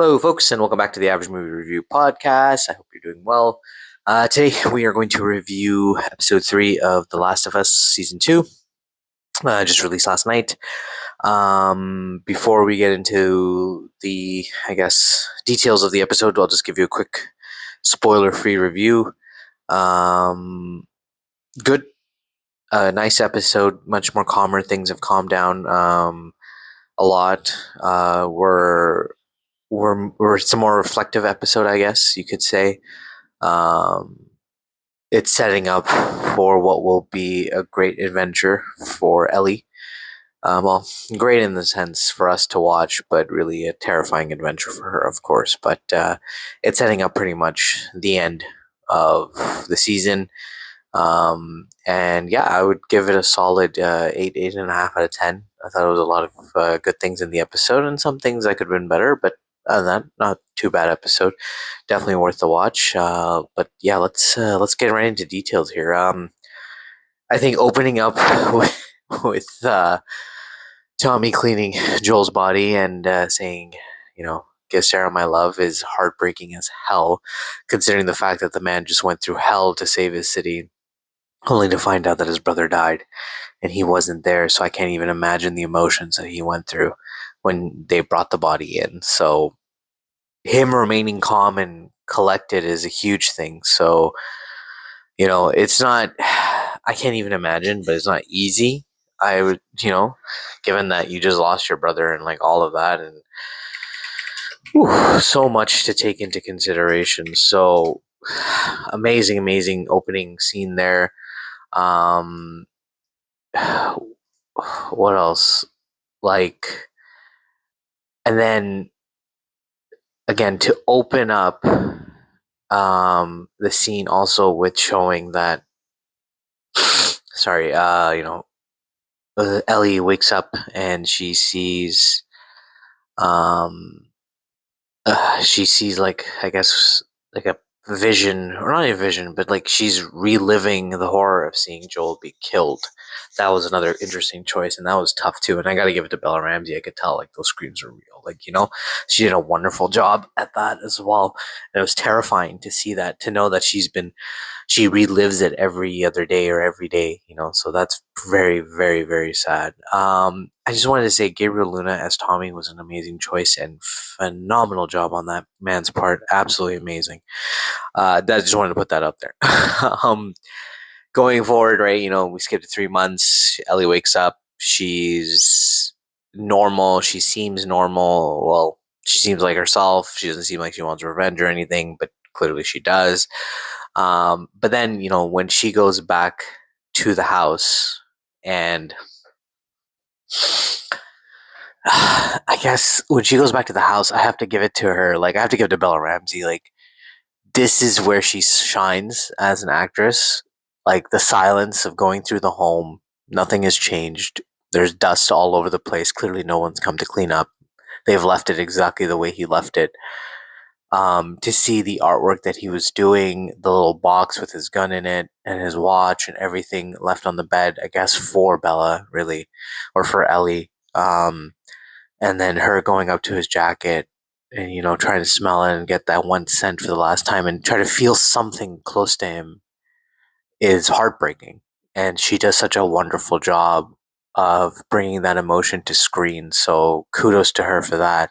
Hello, folks, and welcome back to the Average Movie Review Podcast. I hope you're doing well. Today, we are going to review episode 3 of The Last of Us Season 2, just released last night. Before we get into the, details of the episode, I'll just give you a quick spoiler-free review. Good. Nice episode, much more calmer. Things have calmed down a lot. It's a more reflective episode, I guess you could say. It's setting up for what will be a great adventure for Ellie. Well, great in the sense for us to watch, but really a terrifying adventure for her, of course. But it's setting up pretty much the end of the season. And yeah, I would give it a solid 8.5 out of 10. I thought it was a lot of good things in the episode, and some things that could have been better, but other than that, not too bad episode. Definitely worth the watch. But yeah, let's get right into details here. I think opening up with Tommy cleaning Joel's body and saying, give Sarah my love is heartbreaking as hell, considering the fact that the man just went through hell to save his city, only to find out that his brother died and he wasn't there. So I can't even imagine the emotions that he went through when they brought the body in. So him remaining calm and collected is a huge thing. So, it's not, I can't even imagine, but it's not easy. I would, given that you just lost your brother and like all of that, and so much to take into consideration. So amazing opening scene there. What else? And then again, to open up the scene also with showing that, Ellie wakes up and she sees, like, I guess, like a vision, or not a vision, but like she's reliving the horror of seeing Joel be killed. That was another interesting choice, and that was tough too. And I got to give it to Bella Ramsey. I could tell like those screams were real. Like, she did a wonderful job at that as well. And it was terrifying to see that, to know that she relives it every other day or every day, so that's very, very, very sad. I just wanted to say Gabriel Luna as Tommy was an amazing choice and phenomenal job on that man's part. Absolutely amazing. I just wanted to put that up there. Going forward, right, we skipped 3 months. Ellie wakes up. She's normal. She seems normal. Well, she seems like herself. She doesn't seem like she wants revenge or anything, but clearly she does. But then, when she goes back to the house, and I guess when she goes back to the house, I have to give it to her. Like, I have to give it to Bella Ramsey. Like, this is where she shines as an actress. Like, the silence of going through the home, nothing has changed. There's dust all over the place. Clearly, no one's come to clean up. They've left it exactly the way he left it. To see the artwork that he was doing, the little box with his gun in it and his watch and everything left on the bed, I guess for Bella, really, or for Ellie. And then her going up to his jacket and, trying to smell it and get that one scent for the last time and try to feel something close to him is heartbreaking. And she does such a wonderful job of bringing that emotion to screen. So kudos to her for that.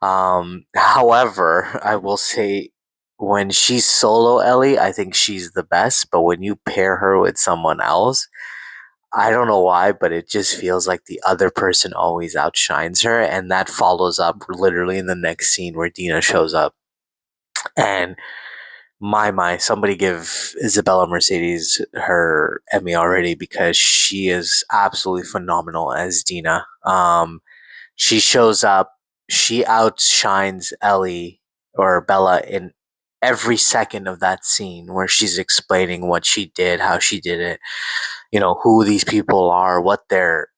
However, I will say when she's solo Ellie, I think she's the best. But when you pair her with someone else, I don't know why, but it just feels like the other person always outshines her. And that follows up literally in the next scene where Dina shows up. And my, somebody give Isabella Mercedes her Emmy already, because she is absolutely phenomenal as Dina. She shows up, she outshines Ellie or Bella in every second of that scene where she's explaining what she did, how she did it, who these people are, what they're,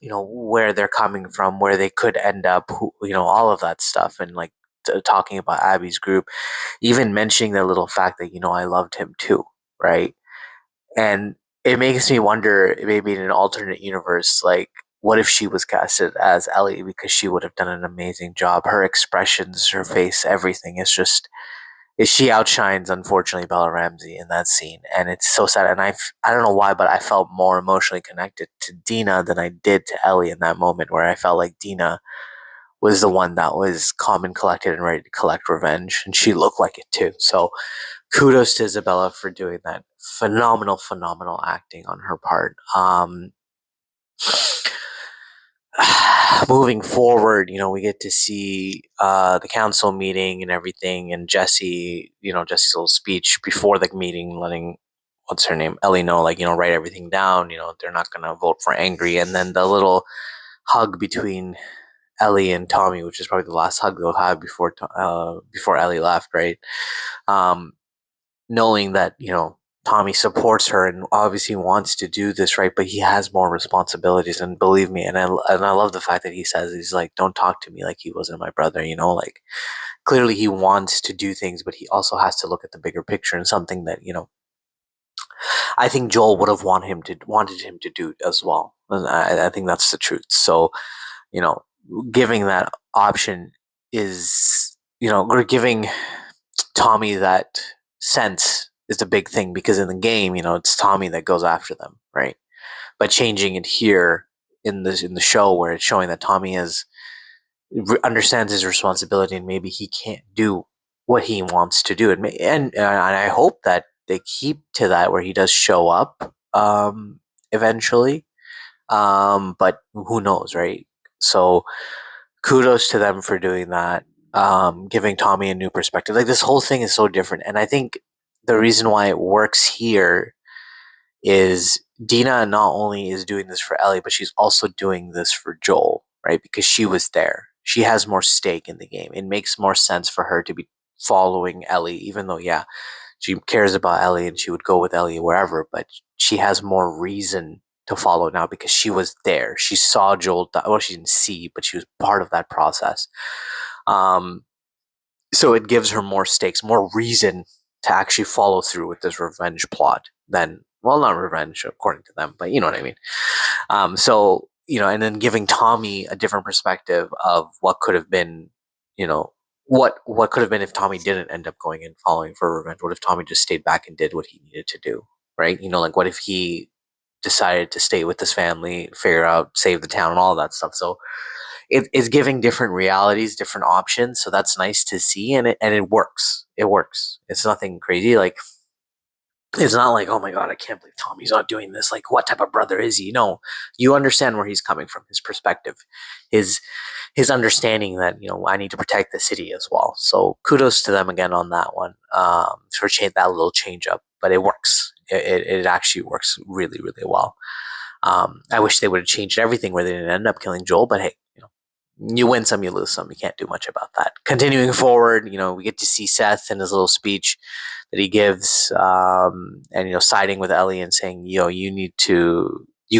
where they're coming from, where they could end up, all of that stuff. And like talking about Abby's group, even mentioning the little fact that, I loved him too, right? And it makes me wonder, maybe in an alternate universe, like, what if she was casted as Ellie, because she would have done an amazing job. Her expressions, her face, everything is just, she outshines, unfortunately, Bella Ramsey in that scene, and it's so sad. And I don't know why, but I felt more emotionally connected to Dina than I did to Ellie in that moment, where I felt like Dina was the one that was calm and collected and ready to collect revenge, and she looked like it too. So kudos to Isabella for doing that. Phenomenal acting on her part. Moving forward, we get to see the council meeting and everything, and Jesse's little speech before the meeting, letting what's her name, Ellie, know, like, write everything down. They're not gonna vote for angry, and then the little hug between Ellie and Tommy, which is probably the last hug they'll have before Ellie left, right? Um, Knowing that Tommy supports her and obviously wants to do this right, but he has more responsibilities. And believe me, and I love the fact that he says, he's like, "Don't talk to me like he wasn't my brother." Like, clearly he wants to do things, but he also has to look at the bigger picture, and something that I think Joel would have wanted him to do as well. And I think that's the truth. So giving that option is or giving Tommy that sense is the big thing, because in the game, it's Tommy that goes after them, right? But changing it here in the show, where it's showing that Tommy understands his responsibility, and maybe he can't do what he wants to do, and I hope that they keep to that, where he does show up eventually, but who knows, right? So kudos to them for doing that, giving Tommy a new perspective. Like, this whole thing is so different, and I think the reason why it works here is Dina not only is doing this for Ellie, but she's also doing this for Joel, right? Because she was there. She has more stake in the game. It makes more sense for her to be following Ellie, even though, yeah, she cares about Ellie and she would go with Ellie wherever, but she has more reason to follow now because she was there. She saw Joel die. Well, she didn't see, but she was part of that process. So it gives her more stakes, more reason to actually follow through with this revenge plot than, well, not revenge according to them, but you know what I mean. So and then giving Tommy a different perspective of what could have been, what could have been if Tommy didn't end up going and following for revenge. What if Tommy just stayed back and did what he needed to do, right? Like, what if he decided to stay with his family, figure out, save the town, and all that stuff. So it's giving different realities, different options. So that's nice to see, and it works. It works. It's nothing crazy. Like, it's not like, oh my god, I can't believe Tommy's not doing this. Like, what type of brother is he? No, you understand where he's coming from, his perspective, his understanding that I need to protect the city as well. So kudos to them again on that one, for that little change up. But it works. It actually works really, really well. I wish they would have changed everything where they didn't end up killing Joel, but hey, you win some, you lose some. You can't do much about that. Continuing forward, we get to see Seth in his little speech that he gives, and siding with Ellie and saying, you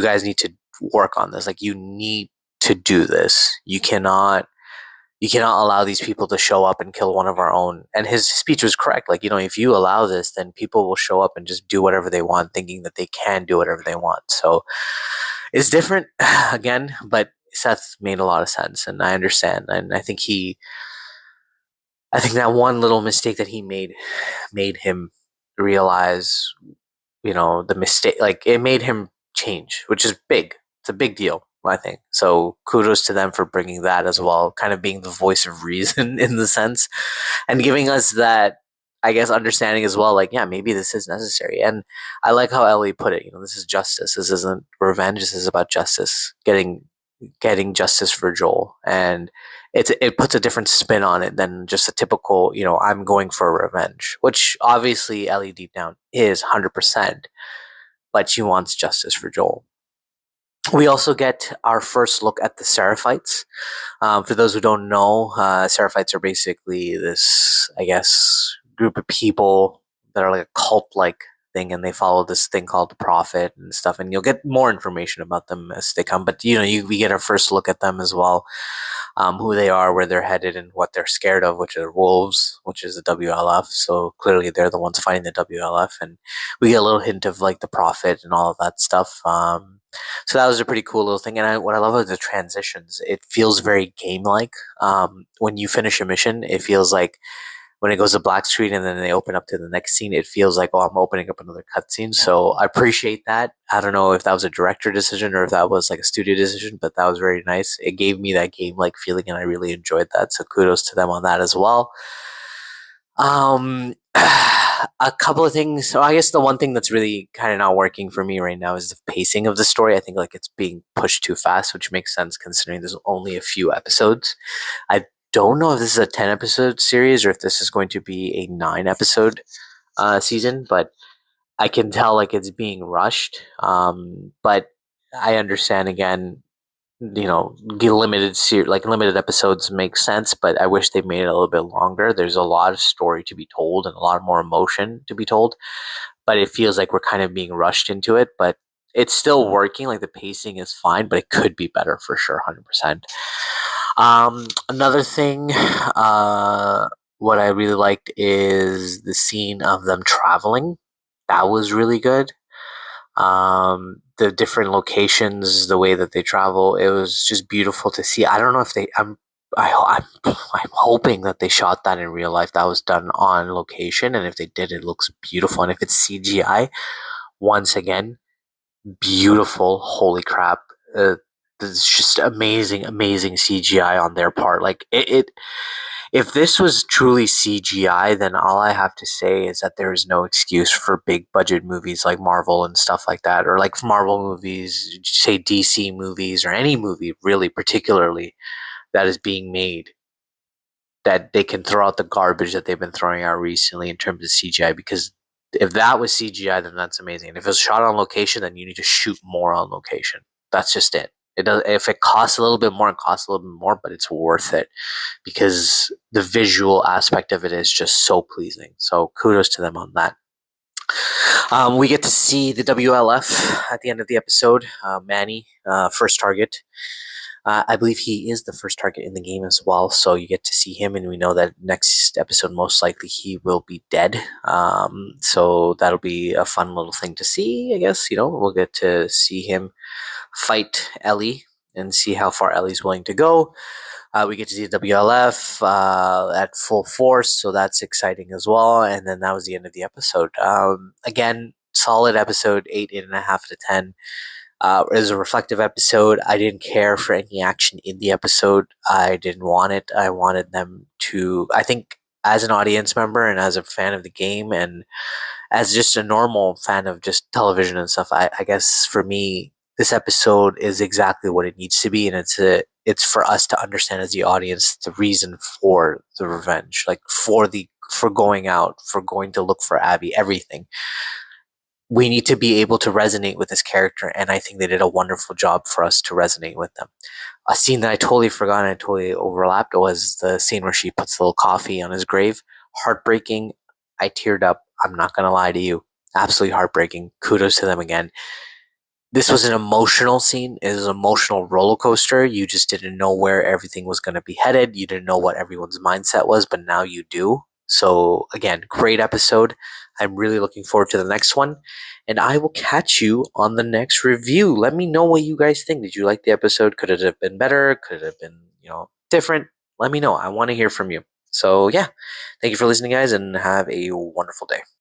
guys need to work on this. Like, you need to do this. You cannot allow these people to show up and kill one of our own. And his speech was correct. Like, if you allow this, then people will show up and just do whatever they want, thinking that they can do whatever they want. So it's different again, but Seth made a lot of sense, and I understand. And I think that one little mistake that he made him realize, the mistake. Like, it made him change, which is big. It's a big deal, I think. So kudos to them for bringing that as well, kind of being the voice of reason in the sense, and giving us that, I guess, understanding as well. Like, yeah, maybe this is necessary. And I like how Ellie put it. This is justice. This isn't revenge. This is about justice. Getting justice for Joel, and it puts a different spin on it than just a typical, I'm going for revenge, which obviously Ellie deep down is 100%, but she wants justice for Joel. We also get our first look at the Seraphites. For those who don't know, Seraphites are basically this, I guess, group of people that are like a cult-like thing, and they follow this thing called the Prophet and stuff. And you'll get more information about them as they come. But we get our first look at them as well. who they are, where they're headed, and what they're scared of, which are wolves, which is the WLF. So clearly they're the ones fighting the WLF, and we get a little hint of like the Prophet and all of that stuff. So that was a pretty cool little thing. And what I love are the transitions. It feels very game-like. When you finish a mission, it feels like when it goes to black screen and then they open up to the next scene, it feels like, oh, I'm opening up another cutscene. So I appreciate that. I don't know if that was a director decision or if that was like a studio decision, but that was very nice. It gave me that game like feeling, and I really enjoyed that. So kudos to them on that as well. A couple of things. So I guess the one thing that's really kind of not working for me right now is the pacing of the story. I think like it's being pushed too fast, which makes sense considering there's only a few episodes. I don't know if this is a 10 episode series or if this is going to be a 9 episode season, but I can tell like it's being rushed. But I understand again, limited episodes make sense, but I wish they made it a little bit longer. There's a lot of story to be told and a lot more emotion to be told, but it feels like we're kind of being rushed into it. But it's still working. Like the pacing is fine, but it could be better for sure, 100%. Another thing, what I really liked is the scene of them traveling. That was really good. The different locations, the way that they travel, it was just beautiful to see. I don't know if they, I'm hoping that they shot that in real life. That was done on location, and if they did, it looks beautiful. And if it's CGI, once again, beautiful. Holy crap! It's just amazing, amazing CGI on their part. Like it if this was truly CGI, then all I have to say is that there is no excuse for big budget movies like Marvel and stuff like that, or like Marvel movies, say DC movies, or any movie really, particularly that is being made, that they can throw out the garbage that they've been throwing out recently in terms of CGI. Because if that was CGI, then that's amazing. And if it's shot on location, then you need to shoot more on location. That's just it. It does. If it costs a little bit more, it costs a little bit more, but it's worth it because the visual aspect of it is just so pleasing. So kudos to them on that. We get to see the WLF at the end of the episode. Manny, first target. I believe he is the first target in the game as well. So you get to see him, and we know that next episode, most likely, he will be dead. So that'll be a fun little thing to see, I guess. We'll get to see him fight Ellie and see how far Ellie's willing to go. We get to see WLF at full force, so that's exciting as well. And then that was the end of the episode. Again, solid episode, 8.5 out of 10. It was a reflective episode. I didn't care for any action in the episode. I didn't want it. I wanted them to, I think, as an audience member and as a fan of the game and as just a normal fan of just television and stuff, I guess for me, this episode is exactly what it needs to be, and it's for us to understand as the audience the reason for the revenge, like for going out, for going to look for Abby, everything. We need to be able to resonate with this character, and I think they did a wonderful job for us to resonate with them. A scene that I totally forgot and I totally overlapped was the scene where she puts a little coffee on his grave. Heartbreaking. I teared up. I'm not going to lie to you. Absolutely heartbreaking. Kudos to them again. This was an emotional scene. It was an emotional roller coaster. You just didn't know where everything was going to be headed. You didn't know what everyone's mindset was, but now you do. So again, great episode. I'm really looking forward to the next one, and I will catch you on the next review. Let me know what you guys think. Did you like the episode? Could it have been better? Could it have been, different? Let me know. I want to hear from you. So yeah, thank you for listening, guys, and have a wonderful day.